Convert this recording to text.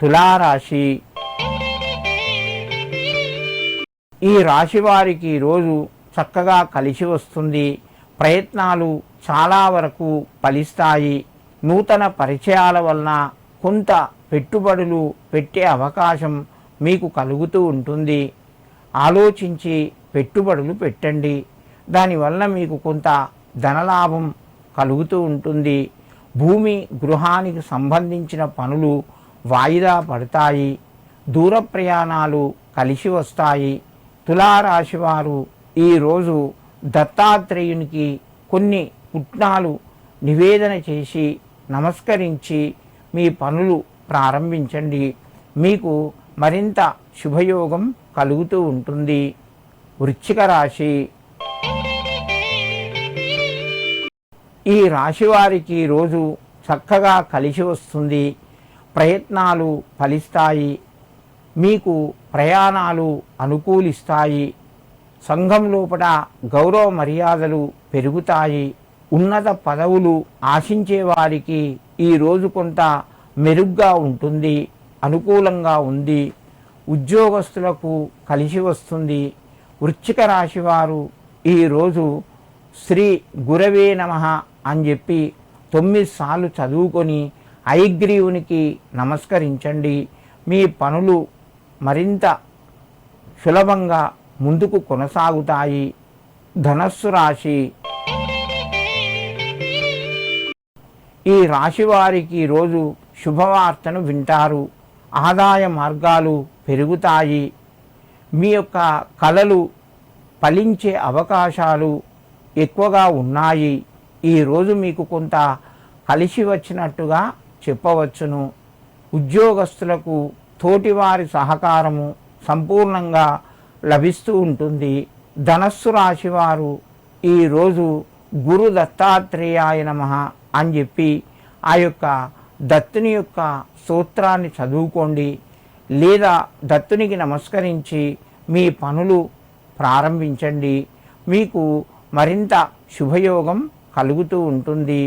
తులారాశి. ఈ రాశి వారికి రోజు చక్కగా కలిసి వస్తుంది. ప్రయత్నాలు చాలా వరకు ఫలిస్తాయి. నూతన పరిచయాల వలన కొంత పెట్టుబడులు పెట్టే అవకాశం మీకు కలుగుతూ ఉంటుంది. ఆలోచించి పెట్టుబడులు పెట్టండి. దానివల్ల మీకు కొంత ధనలాభం కలుగుతూ ఉంటుంది. భూమి గృహానికి సంబంధించిన పనులు వాయిదా పడతాయి. దూర ప్రయాణాలు కలిసి వస్తాయి. తులారాశి వారు ఈరోజు దత్తాత్రేయునికి కొన్ని పుట్నాలు నివేదన చేసి నమస్కరించి మీ పనులు ప్రారంభించండి. మీకు మరింత శుభయోగం కలుగుతూ ఉంటుంది. వృశ్చిక రాశి. ఈ రాశి వారికి రోజు చక్కగా కలిసి వస్తుంది. ప్రయత్నాలు ఫలిస్తాయి. మీకు ప్రయాణాలు అనుకూలిస్తాయి. సంఘం లోపల గౌరవ మర్యాదలు పెరుగుతాయి. ఉన్నత పదవులు ఆశించే వారికి ఈరోజు కొంత మెరుగ్గా ఉంటుంది. అనుకూలంగా ఉంది. ఉద్యోగస్తులకు కలిసి వస్తుంది. వృశ్చిక రాశి వారు ఈరోజు శ్రీ గురవే నమః అని చెప్పి 9 సార్లు చదువుకొని హయగ్రీవునికి నమస్కరించండి. మీ పనులు మరింత సులభంగా ముందుకు కొనసాగుతాయి. ధనస్సు రాశి. ఈ రాశి వారికి రోజు శుభవార్తను వింటారు. ఆదాయ మార్గాలు పెరుగుతాయి. మీ యొక్క కలలు ఫలించే అవకాశాలు ఎక్కువగా ఉన్నాయి. ఈరోజు మీకు కొంత కలిసి వచ్చినట్టుగా చెప్పవచ్చును. ఉద్యోగస్తులకు తోటివారి సహకారము సంపూర్ణంగా లభిస్తూ ఉంటుంది. ధనస్సు రాశి వారు ఈరోజు గురు దత్తాత్రేయాయ నమః అని చెప్పి ఆ యొక్క దత్తుని యొక్క స్తోత్రాన్ని చదువుకోండి. లేదా దత్తునికి నమస్కరించి మీ పనులు ప్రారంభించండి. మీకు మరింత శుభయోగం కలుగుతూ ఉంటుంది.